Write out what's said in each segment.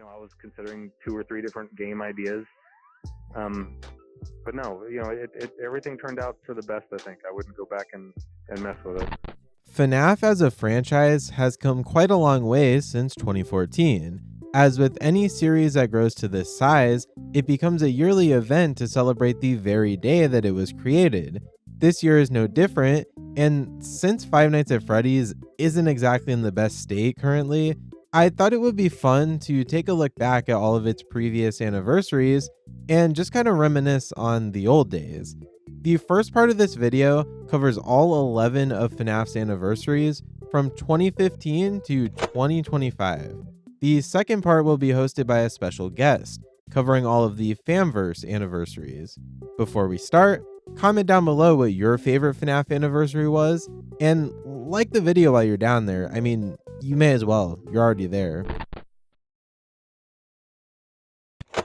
I was considering 2 or 3 different game ideas. But no, everything turned out for the best, I think. I wouldn't go back and mess with it. FNAF as a franchise has come quite a long way since 2014. As with any series that grows to this size, it becomes a yearly event to celebrate the very day that it was created. This year is no different, and since Five Nights at Freddy's isn't exactly in the best state currently, I thought it would be fun to take a look back at all of its previous anniversaries and just kind of reminisce on the old days. The first part of this video covers all 11 of FNAF's anniversaries from 2015 to 2025. The second part will be hosted by a special guest, covering all of the Fanverse anniversaries. Before we start, comment down below what your favorite FNAF anniversary was, and like the video while you're down there. I mean, you may as well, you're already there.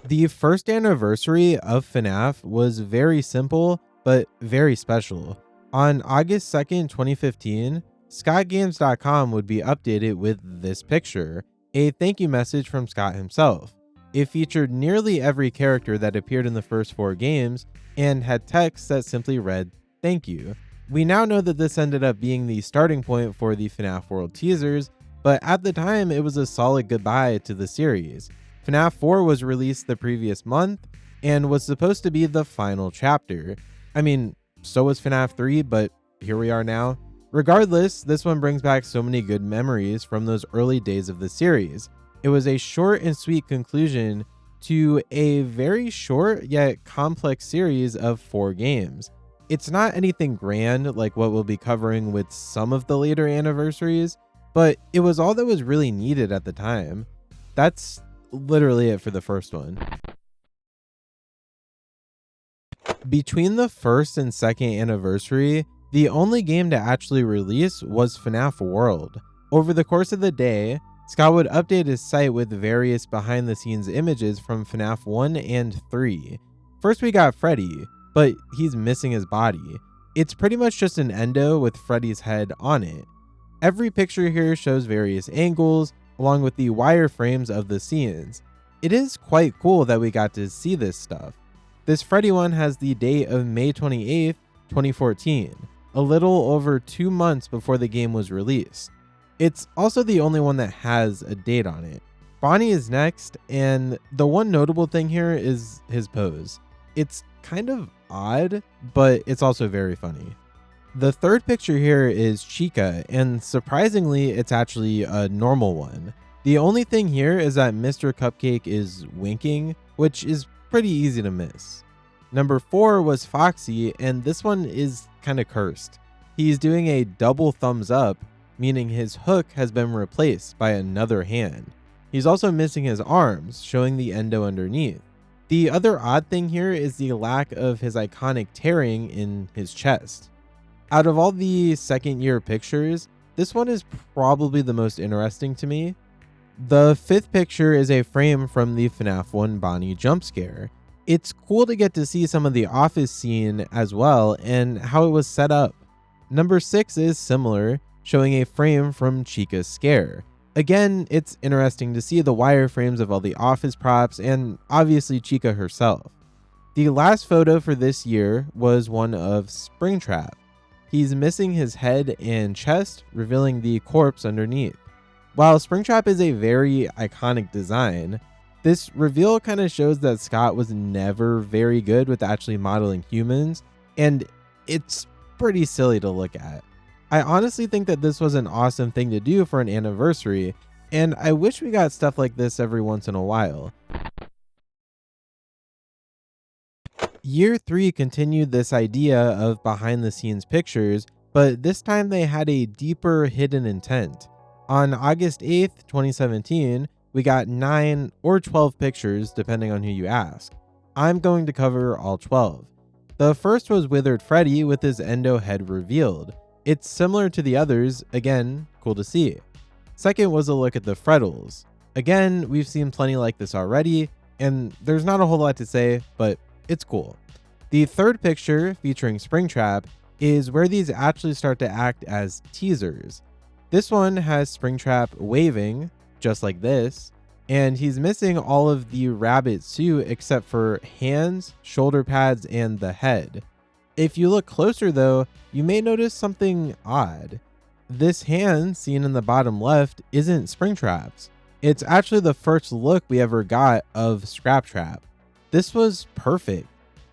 The first anniversary of FNAF was very simple, but very special. On August 2nd, 2015, ScottGames.com would be updated with this picture, a thank you message from Scott himself. It featured nearly every character that appeared in the first 4 games and had text that simply read, "Thank you." We now know that this ended up being the starting point for the FNAF World teasers, but at the time it was a solid goodbye to the series. FNAF 4 was released the previous month and was supposed to be the final chapter. I mean, so was FNAF 3, but here we are now. Regardless, this one brings back so many good memories from those early days of the series. It was a short and sweet conclusion to a very short yet complex series of 4 games. It's not anything grand like what we'll be covering with some of the later anniversaries, but it was all that was really needed at the time. That's literally it for the first one. Between the first and second anniversary, the only game to actually release was FNAF World. Over the course of the day, Scott would update his site with various behind the scenes images from FNAF 1 and 3. First we got Freddy, but he's missing his body. It's pretty much just an endo with Freddy's head on it. Every picture here shows various angles, along with the wireframes of the scenes. It is quite cool that we got to see this stuff. This Freddy one has the date of May 28th, 2014, a little over 2 months before the game was released. It's also the only one that has a date on it. Bonnie is next, and the one notable thing here is his pose. It's kind of odd, but it's also very funny. The third picture here is Chica, and surprisingly, it's actually a normal one. The only thing here is that Mr. Cupcake is winking, which is pretty easy to miss. Number 4 was Foxy, and this one is kind of cursed. He's doing a double thumbs up, meaning his hook has been replaced by another hand. He's also missing his arms, showing the endo underneath. The other odd thing here is the lack of his iconic tearing in his chest. Out of all the second year pictures, this one is probably the most interesting to me. The 5th picture is a frame from the FNAF 1 Bonnie jump scare. It's cool to get to see some of the office scene as well and how it was set up. Number 6 is similar, showing a frame from Chica's scare. Again, it's interesting to see the wireframes of all the office props and obviously Chica herself. The last photo for this year was one of Springtrap. He's missing his head and chest, revealing the corpse underneath. While Springtrap is a very iconic design, this reveal kind of shows that Scott was never very good with actually modeling humans, and it's pretty silly to look at. I honestly think that this was an awesome thing to do for an anniversary, and I wish we got stuff like this every once in a while. Year 3 continued this idea of behind the scenes pictures, but this time they had a deeper hidden intent. On August 8th, 2017, we got 9 or 12 pictures depending on who you ask. I'm going to cover all 12. The first was Withered Freddy with his endo head revealed. It's similar to the others, again, cool to see. Second was a look at the Freddles. Again, we've seen plenty like this already, and there's not a whole lot to say, but it's cool. The third picture, featuring Springtrap, is where these actually start to act as teasers. This one has Springtrap waving, just like this, and he's missing all of the rabbit suit except for hands, shoulder pads, and the head. If you look closer though, you may notice something odd. This hand seen in the bottom left isn't Springtrap's. It's actually the first look we ever got of Scraptrap. This was perfect.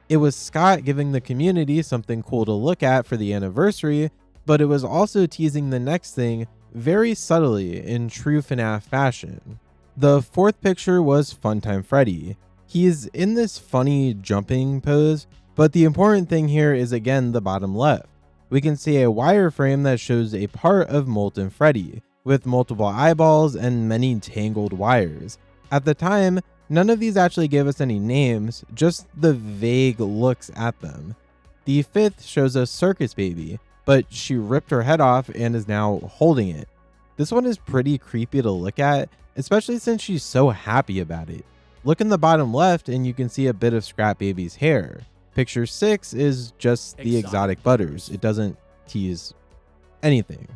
It was Scott giving the community something cool to look at for the anniversary, but it was also teasing the next thing very subtly in true FNAF fashion. The fourth picture was Funtime Freddy. He's in this funny jumping pose, but the important thing here is again the bottom left. We can see a wireframe that shows a part of Molten Freddy, with multiple eyeballs and many tangled wires. At the time, none of these actually gave us any names, just the vague looks at them. The fifth shows a circus baby, but she ripped her head off and is now holding it. This one is pretty creepy to look at, especially since she's so happy about it. Look in the bottom left and you can see a bit of Scrap Baby's hair. Picture 6 is just the exotic butters. It doesn't tease anything.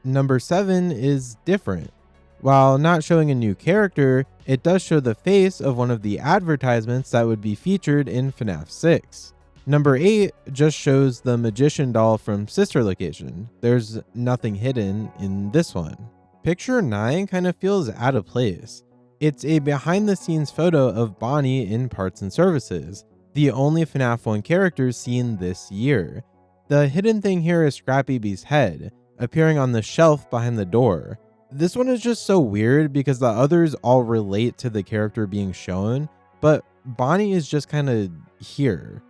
Number 7 is different. While not showing a new character, it does show the face of one of the advertisements that would be featured in FNAF 6. Number 8 just shows the magician doll from Sister Location. There's nothing hidden in this one. Picture 9 kind of feels out of place. It's a behind the scenes photo of Bonnie in Parts and Services, the only FNAF 1 character seen this year. The hidden thing here is Scrap Baby's head, appearing on the shelf behind the door. This one is just so weird because the others all relate to the character being shown, but Bonnie is just kind of here.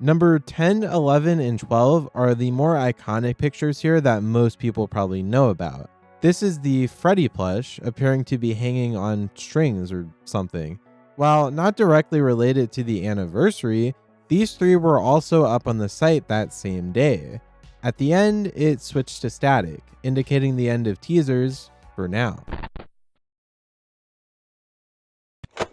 Number 10, 11, and 12 are the more iconic pictures here that most people probably know about. This is the Freddy plush appearing to be hanging on strings or something. While not directly related to the anniversary, these three were also up on the site that same day. At the end, it switched to static, indicating the end of teasers for now.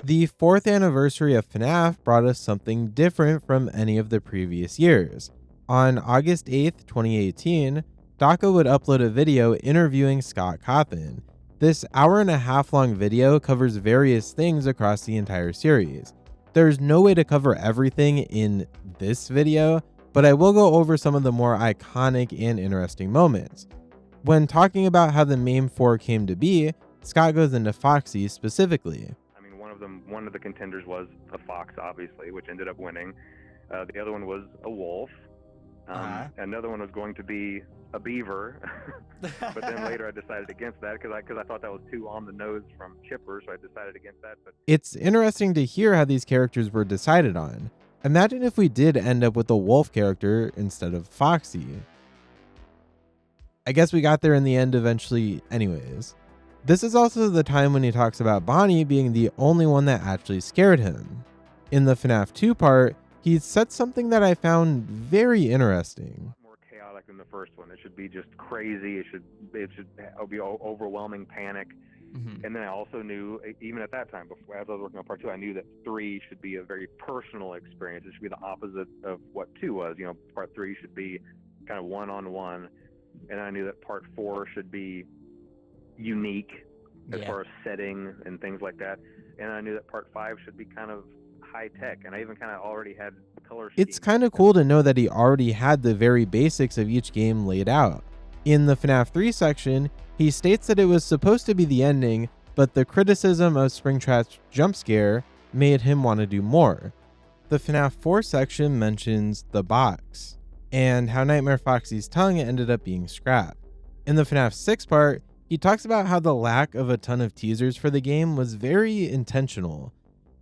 The 4th anniversary of FNAF brought us something different from any of the previous years. On August 8th, 2018, Daka would upload a video interviewing Scott Cawthon. This hour-and-a-half long video covers various things across the entire series. There's no way to cover everything in this video, but I will go over some of the more iconic and interesting moments. When talking about how the MAME 4 came to be, Scott goes into Foxy specifically. One of the contenders was a fox, obviously, which ended up winning. The other one was a wolf. Another one was going to be a beaver, but then later I decided against that because I thought that was too on the nose from Chipper, so I decided against that. But it's interesting to hear how these characters were decided on. Imagine if we did end up with a wolf character instead of Foxy. I guess we got there in the end eventually anyways. This is also the time when he talks about Bonnie being the only one that actually scared him. In the FNAF 2 part, he said something that I found very interesting. More chaotic than the first one. It should be just crazy. It should be overwhelming panic. Mm-hmm. And then I also knew, even at that time, before as I was working on part 2, I knew that 3 should be a very personal experience. It should be the opposite of what 2 was. You know, part 3 should be kind of one-on-one. And I knew that part 4 should be unique as far as setting and things like that. And I knew that part 5 should be kind of high tech, and I even kind of already had color schemes. It's kind of cool to know that he already had the very basics of each game laid out. In the FNAF 3 section, he states that it was supposed to be the ending, but the criticism of Springtrap's jump scare made him want to do more. The FNAF 4 section mentions the box, and how Nightmare Foxy's tongue ended up being scrapped. In the FNAF 6 part, he talks about how the lack of a ton of teasers for the game was very intentional.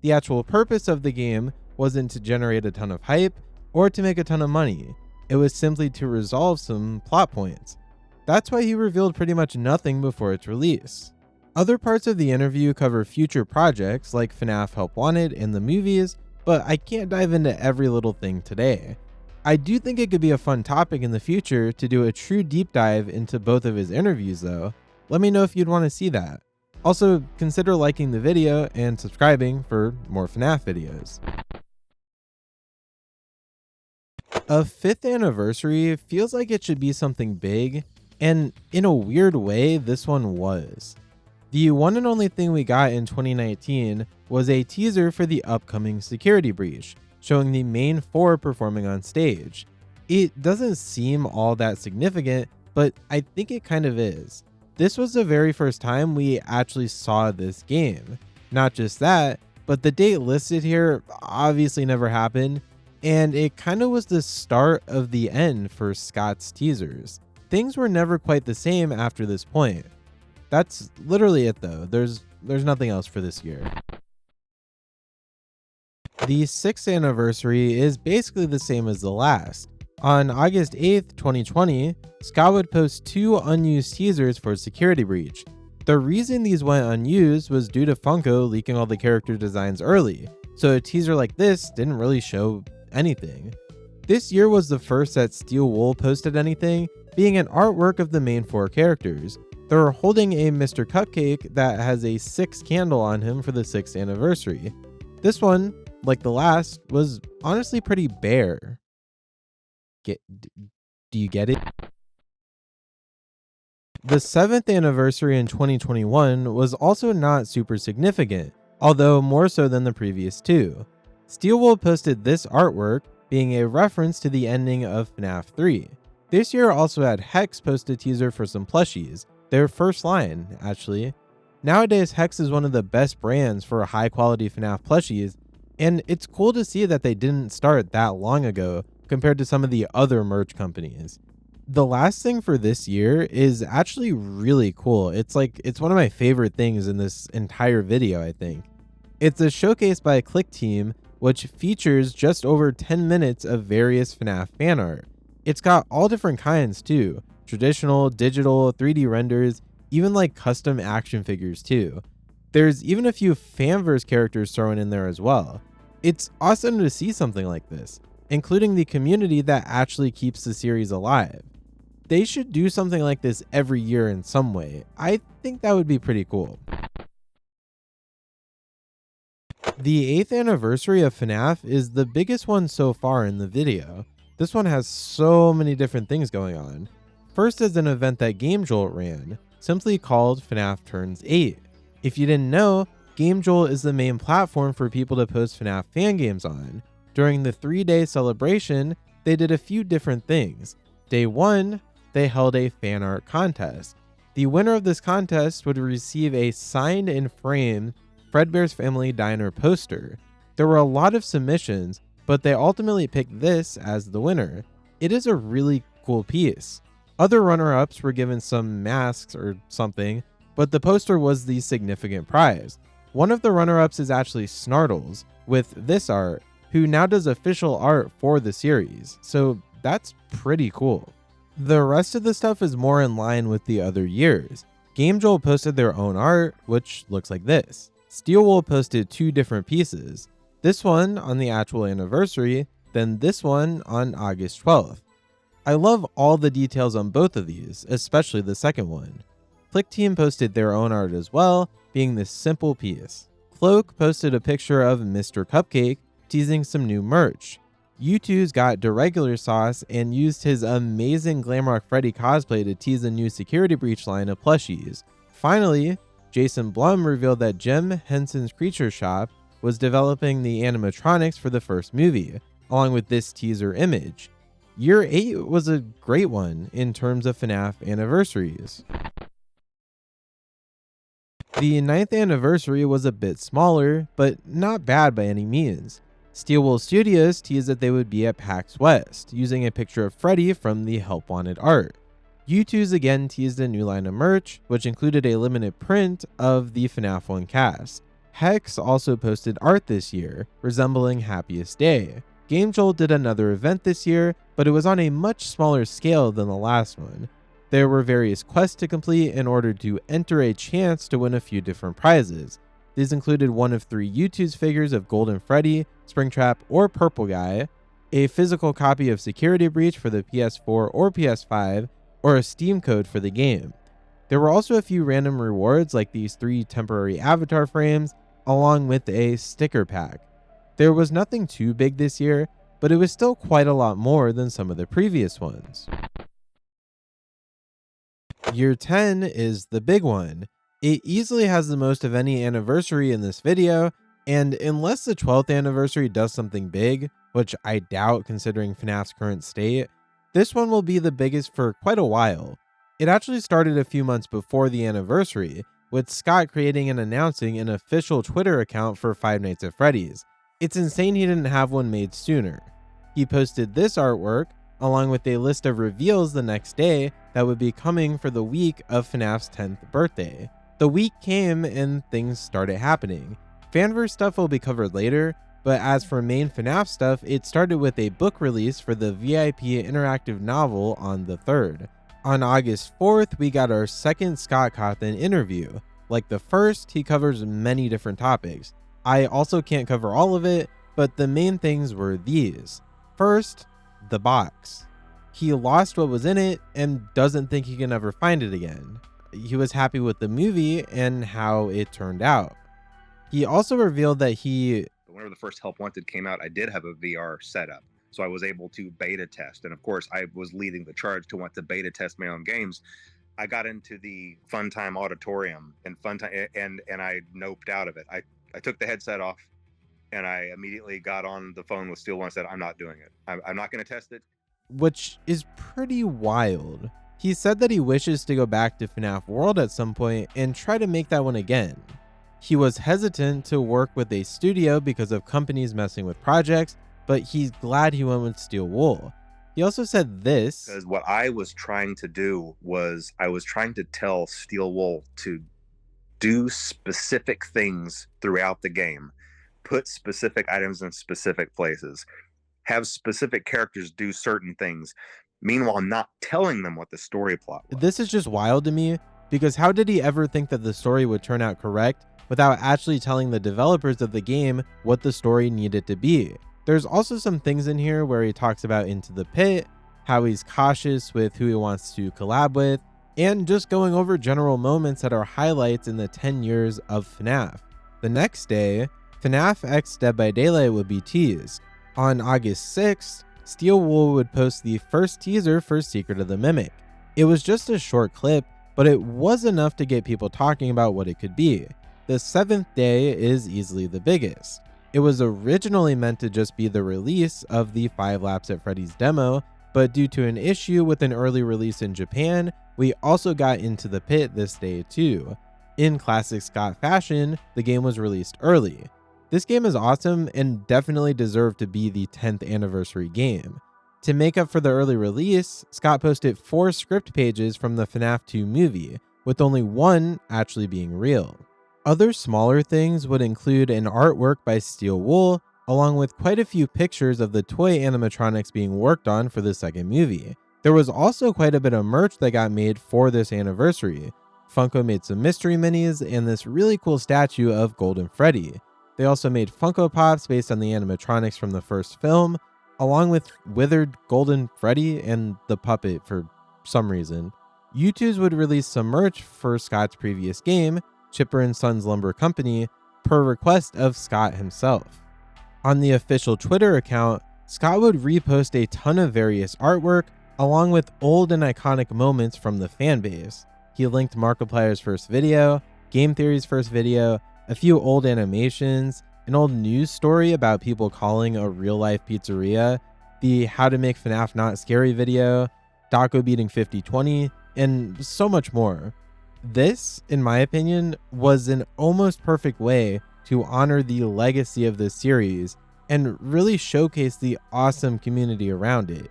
The actual purpose of the game wasn't to generate a ton of hype or to make a ton of money. It was simply to resolve some plot points. That's why he revealed pretty much nothing before its release. Other parts of the interview cover future projects like FNAF Help Wanted and the movies, but I can't dive into every little thing today. I do think it could be a fun topic in the future to do a true deep dive into both of his interviews though. Let me know if you'd want to see that. Also, consider liking the video and subscribing for more FNAF videos. A 5th anniversary feels like it should be something big, and in a weird way, this one was. The one and only thing we got in 2019 was a teaser for the upcoming Security Breach, showing the main four performing on stage. It doesn't seem all that significant, but I think it kind of is. This was the very first time we actually saw this game. Not just that, but the date listed here obviously never happened, and it kind of was the start of the end for Scott's teasers. Things were never quite the same after this point. That's literally it though. There's nothing else for this year. The 6th anniversary is basically the same as the last. On August 8th, 2020, Scott would post 2 unused teasers for Security Breach. The reason these went unused was due to Funko leaking all the character designs early, so a teaser like this didn't really show anything. This year was the first that Steel Wool posted anything, being an artwork of the main 4 characters. They're holding a Mr. Cupcake that has a 6 candle on him for the 6th anniversary. This one, like the last, was honestly pretty bare. Do you get it? The 7th anniversary in 2021 was also not super significant, although more so than the previous 2. Steelwool posted this artwork, being a reference to the ending of FNAF 3. This year also had Hex post a teaser for some plushies, their first line, actually. Nowadays, Hex is one of the best brands for high quality FNAF plushies, and it's cool to see that they didn't start that long ago compared to some of the other merch companies. The last thing for this year is actually really cool. It's one of my favorite things in this entire video, I think. It's a showcase by Click Team, which features just over 10 minutes of various FNAF fan art. It's got all different kinds too. Traditional, digital, 3D renders, even like custom action figures too. There's even a few Fanverse characters thrown in there as well. It's awesome to see something like this, including the community that actually keeps the series alive. They should do something like this every year in some way. I think that would be pretty cool. The 8th anniversary of FNAF is the biggest one so far in the video. This one has so many different things going on. First is an event that GameJolt ran, simply called FNAF Turns 8. If you didn't know, GameJolt is the main platform for people to post FNAF fan games on. During the 3-day celebration, they did a few different things. Day 1, they held a fan art contest. The winner of this contest would receive a signed and framed Fredbear's Family Diner poster. There were a lot of submissions, but they ultimately picked this as the winner. It is a really cool piece. Other runner-ups were given some masks or something, but the poster was the significant prize. One of the runner-ups is actually Snartles, with this art, who now does official art for the series, so that's pretty cool. The rest of the stuff is more in line with the other years. GameJolt posted their own art, which looks like this. Steelwool posted 2 different pieces. This one on the actual anniversary, then this one on August 12th. I love all the details on both of these, especially the second one. Click Team posted their own art as well, being this simple piece. Cloak posted a picture of Mr. Cupcake, teasing some new merch. U2's got Deregular Sauce and used his amazing Glamrock Freddy cosplay to tease a new Security Breach line of plushies. Finally, Jason Blum revealed that Jim Henson's Creature Shop was developing the animatronics for the first movie, along with this teaser image. Year 8 was a great one in terms of FNAF anniversaries. The 9th anniversary was a bit smaller, but not bad by any means. Steelwool Studios teased that they would be at PAX West, using a picture of Freddy from the Help Wanted art. U2's again teased a new line of merch, which included a limited print of the FNAF 1 cast. Hex also posted art this year, resembling Happiest Day. GameJolt did another event this year, but it was on a much smaller scale than the last one. There were various quests to complete in order to enter a chance to win a few different prizes. These included one of 3 U2's figures of Golden Freddy, Springtrap, or Purple Guy, a physical copy of Security Breach for the PS4 or PS5, or a Steam code for the game. There were also a few random rewards like these 3 temporary avatar frames, along with a sticker pack. There was nothing too big this year, but it was still quite a lot more than some of the previous ones. Year 10 is the big one. It easily has the most of any anniversary in this video, and unless the 12th anniversary does something big, which I doubt considering FNAF's current state, this one will be the biggest for quite a while. It actually started a few months before the anniversary, with Scott creating and announcing an official Twitter account for Five Nights at Freddy's. It's insane he didn't have one made sooner. He posted this artwork, along with a list of reveals the next day that would be coming for the week of FNAF's 10th birthday. The week came and things started happening. Fanverse stuff will be covered later, but as for main FNAF stuff, it started with a book release for the VIP interactive novel on the 3rd. On August 4th, we got our second Scott Cawthon interview. Like the first, he covers many different topics. I also can't cover all of it, but the main things were these. First, the box. He lost what was in it and doesn't think he can ever find it again. He was happy with the movie and how it turned out. He also revealed that whenever the first Help Wanted came out, I did have a VR setup. So I was able to beta test. And of course, I was leading the charge to want to beta test my own games. I got into the Funtime Auditorium and I noped out of it. I took the headset off and I immediately got on the phone with Steel One and said, I'm not doing it. I'm not going to test it. Which is pretty wild. He said that he wishes to go back to FNAF World at some point and try to make that one again. He was hesitant to work with a studio because of companies messing with projects, but he's glad he went with Steel Wool. He also said this. Because what I was trying to do was I was trying to tell Steel Wool to do specific things throughout the game, put specific items in specific places, have specific characters do certain things, meanwhile not telling them what the story plot was. This is just wild to me, because how did he ever think that the story would turn out correct without actually telling the developers of the game what the story needed to be? There's also some things in here where he talks about Into the Pit, how he's cautious with who he wants to collab with, and just going over general moments that are highlights in the 10 years of FNAF. The next day, FNAF X Dead by Daylight would be teased. On August 6th, Steel Wool would post the first teaser for Secret of the Mimic. It was just a short clip, but it was enough to get people talking about what it could be. The 7th day is easily the biggest. It was originally meant to just be the release of the 5 Laps at Freddy's demo, but due to an issue with an early release in Japan, we also got Into the Pit this day too. In classic Scott fashion, the game was released early. This game is awesome and definitely deserved to be the 10th anniversary game. To make up for the early release, Scott posted 4 script pages from the FNAF 2 movie, with only one actually being real. Other smaller things would include an artwork by Steel Wool, along with quite a few pictures of the toy animatronics being worked on for the second movie. There was also quite a bit of merch that got made for this anniversary. Funko made some mystery minis and this really cool statue of Golden Freddy. They also made Funko Pops based on the animatronics from the first film, along with withered Golden Freddy and the puppet for some reason. U2s would release some merch for Scott's previous game, Chipper & Sons Lumber Company, per request of Scott himself. On the official Twitter account, Scott would repost a ton of various artwork, along with old and iconic moments from the fanbase. He linked Markiplier's first video, Game Theory's first video, a few old animations, an old news story about people calling a real-life pizzeria, the How to Make FNAF Not Scary video, Daco beating 50/20, and so much more. This, in my opinion, was an almost perfect way to honor the legacy of this series and really showcase the awesome community around it.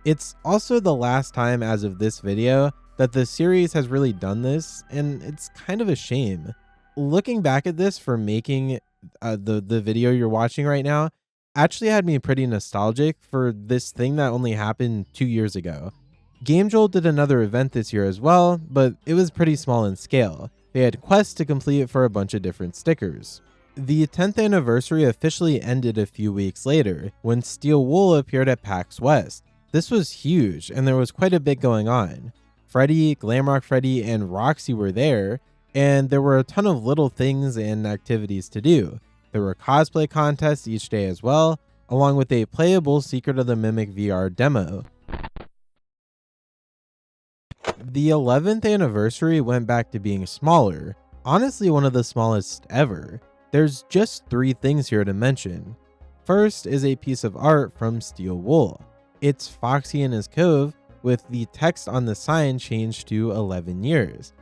It's also the last time as of this video that the series has really done this, and it's kind of a shame. Looking back at this for making the video you're watching right now actually had me pretty nostalgic for this thing that only happened 2 years ago. Game Jolt did another event this year as well, but it was pretty small in scale. They had quests to complete for a bunch of different stickers. The 10th anniversary officially ended a few weeks later when Steel Wool appeared at PAX West. This was huge and there was quite a bit going on. Freddy, Glamrock Freddy, and Roxy were there, and there were a ton of little things and activities to do. There were cosplay contests each day as well, along with a playable Secret of the Mimic VR demo. The 11th anniversary went back to being smaller. honestly one of the smallest ever. There's just 3 things here to mention. First is a piece of art from Steel Wool. It's Foxy in his cove with the text on the sign changed to 11 years.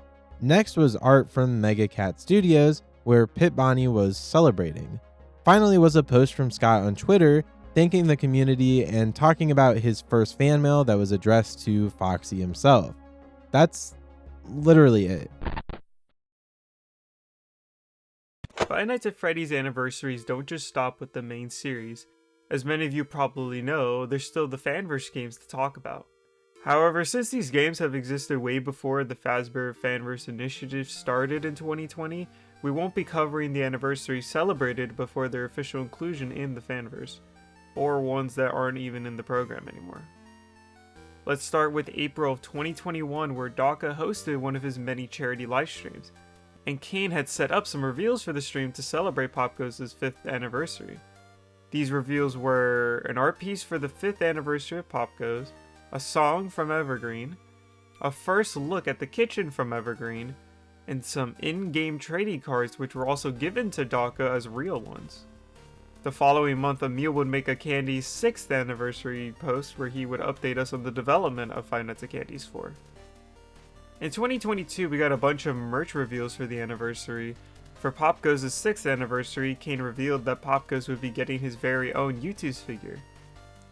Next was art from Mega Cat Studios where Pit Bonnie was celebrating. Finally was a post from Scott on Twitter thanking the community and talking about his first fan mail that was addressed to Foxy himself. That's literally it. Five Nights at Freddy's Anniversaries don't just stop with the main series. As many of you probably know, there's still the Fanverse games to talk about. However, since these games have existed way before the Fazbear Fanverse initiative started in 2020, we won't be covering the anniversaries celebrated before their official inclusion in the Fanverse, or ones that aren't even in the program anymore. Let's start with April of 2021 where Daka hosted one of his many charity live streams, and Kane had set up some reveals for the stream to celebrate Popgoes' 5th anniversary. These reveals were an art piece for the 5th anniversary of Popgoes, a song from Evergreen, a first look at the kitchen from Evergreen, and some in-game trading cards which were also given to Daka as real ones. The following month, Emil would make a Candy's 6th anniversary post where he would update us on the development of Five Nights at Candy's 4. In 2022, we got a bunch of merch reveals for the anniversary. For Popgoes' 6th anniversary, Kane revealed that Popgoes would be getting his very own Youtooz figure.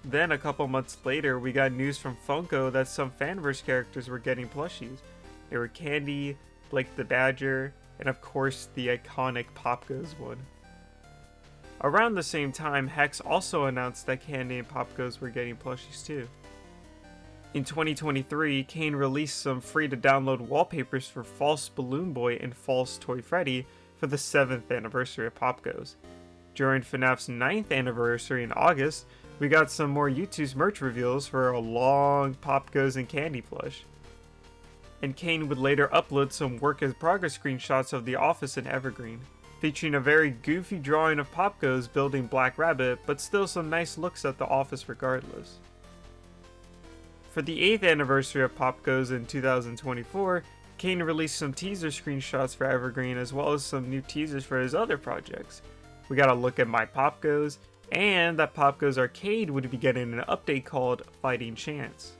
Then, a couple months later, we got news from Funko that some Fanverse characters were getting plushies. They were Candy, Blake the Badger, and of course the iconic Popgoes one. Around the same time, Hex also announced that Candy and Popgoes were getting plushies too. In 2023, Kane released some free-to-download wallpapers for False Balloon Boy and False Toy Freddy for the 7th anniversary of Popgoes. During FNAF's 9th anniversary in August, we got some more Youtooz merch reveals for a long Popgoes and Candy plush. And Kane would later upload some work-in-progress screenshots of the office in Evergreen, featuring a very goofy drawing of Popgoes building Black Rabbit, but still some nice looks at the office regardless. For the 8th anniversary of Popgoes in 2024, Kane released some teaser screenshots for Evergreen as well as some new teasers for his other projects. We got a look at My Popgoes, and that Popgoes Arcade would be getting an update called Fighting Chance.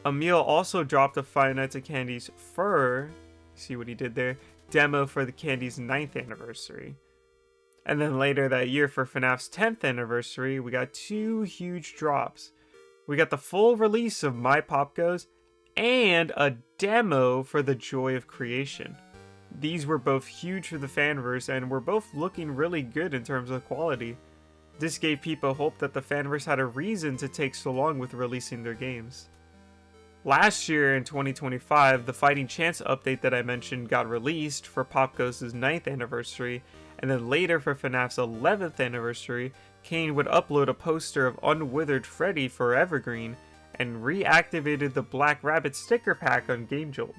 Emil also dropped a Five Nights at Candy's Fur, see what he did there, demo for the Candy's 9th anniversary. And then later that year for FNAF's 10th anniversary, we got 2 huge drops. We got the full release of My Popgoes and a demo for The Joy of Creation. These were both huge for the Fanverse and were both looking really good in terms of quality. This gave people hope that the Fanverse had a reason to take so long with releasing their games. Last year in 2025, the Fighting Chance update that I mentioned got released for Popgoes' 9th anniversary, and then later for FNAF's 11th anniversary, Kane would upload a poster of Unwithered Freddy for Evergreen and reactivated the Black Rabbit sticker pack on GameJolt.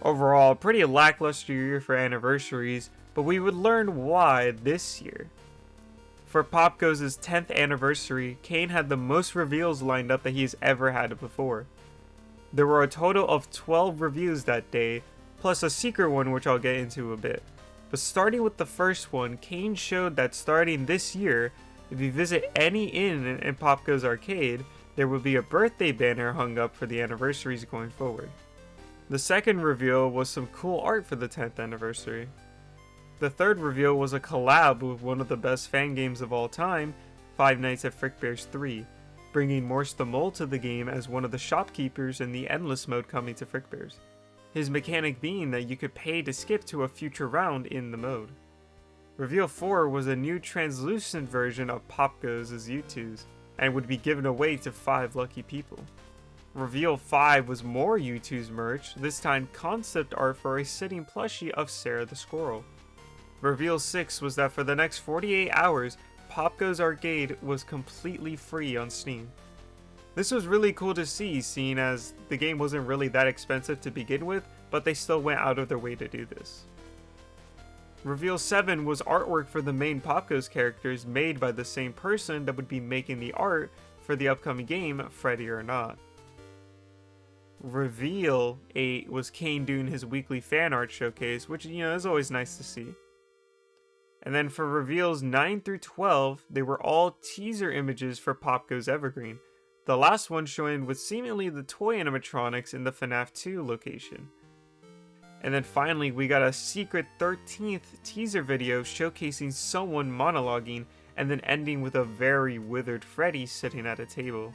Overall, a pretty lackluster year for anniversaries, but we would learn why this year. For Popgoes' 10th anniversary, Kane had the most reveals lined up that he's ever had before. There were a total of 12 reviews that day, plus a secret one which I'll get into a bit. But starting with the first one, Kane showed that starting this year, if you visit any inn in Popgoes Arcade, there will be a birthday banner hung up for the anniversaries going forward. The second reveal was some cool art for the 10th anniversary. The third reveal was a collab with one of the best fan games of all time, Five Nights at Freddy's 3, bringing Morse the Mole to the game as one of the shopkeepers in the Endless mode coming to Freddy's. His mechanic being that you could pay to skip to a future round in the mode. Reveal 4 was a new translucent version of Popgoes' Youtooz, and would be given away to 5 lucky people. Reveal 5 was more Youtooz merch, this time concept art for a sitting plushie of Sarah the Squirrel. Reveal 6 was that for the next 48 hours, Popgoes Arcade was completely free on Steam. This was really cool to see, seeing as the game wasn't really that expensive to begin with, but they still went out of their way to do this. Reveal 7 was artwork for the main Popgoes characters made by the same person that would be making the art for the upcoming game, Freddy or Not. Reveal 8 was Kane doing his weekly fan art showcase, which, is always nice to see. And then for reveals 9 through 12, they were all teaser images for Pop Goes Evergreen. The last one showing with seemingly the toy animatronics in the FNAF 2 location. And then finally, we got a secret 13th teaser video showcasing someone monologuing and then ending with a very withered Freddy sitting at a table.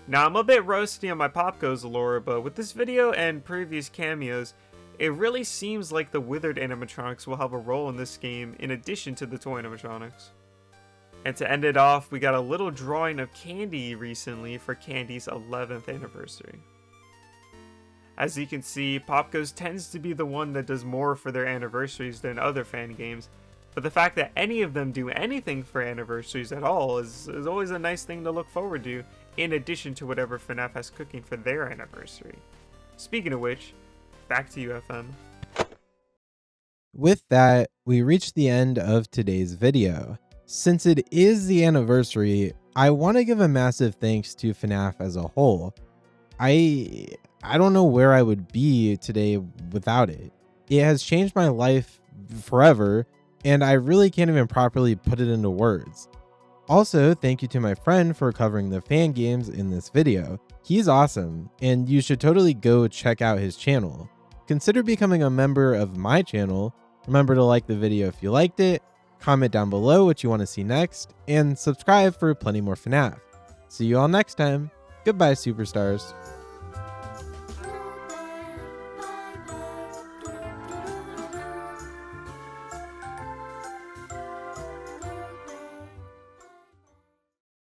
Now, I'm a bit rusty on my Pop Goes lore, but with this video and previous cameos, it really seems like the withered animatronics will have a role in this game in addition to the toy animatronics. And to end it off, we got a little drawing of Candy recently for Candy's 11th anniversary. As you can see, Pop Goes tends to be the one that does more for their anniversaries than other fan games, but the fact that any of them do anything for anniversaries at all is always a nice thing to look forward to, in addition to whatever FNAF has cooking for their anniversary. Speaking of which, back to you, FM. With that, we reached the end of today's video. Since it is the anniversary, I want to give a massive thanks to FNAF as a whole. I don't know where I would be today without it. It has changed my life forever, and I really can't even properly put it into words. Also, thank you to my friend for covering the fan games in this video. He's awesome, and you should totally go check out his channel. Consider becoming a member of my channel. Remember to like the video if you liked it, comment down below what you want to see next, and subscribe for plenty more FNAF. See you all next time. Goodbye, superstars.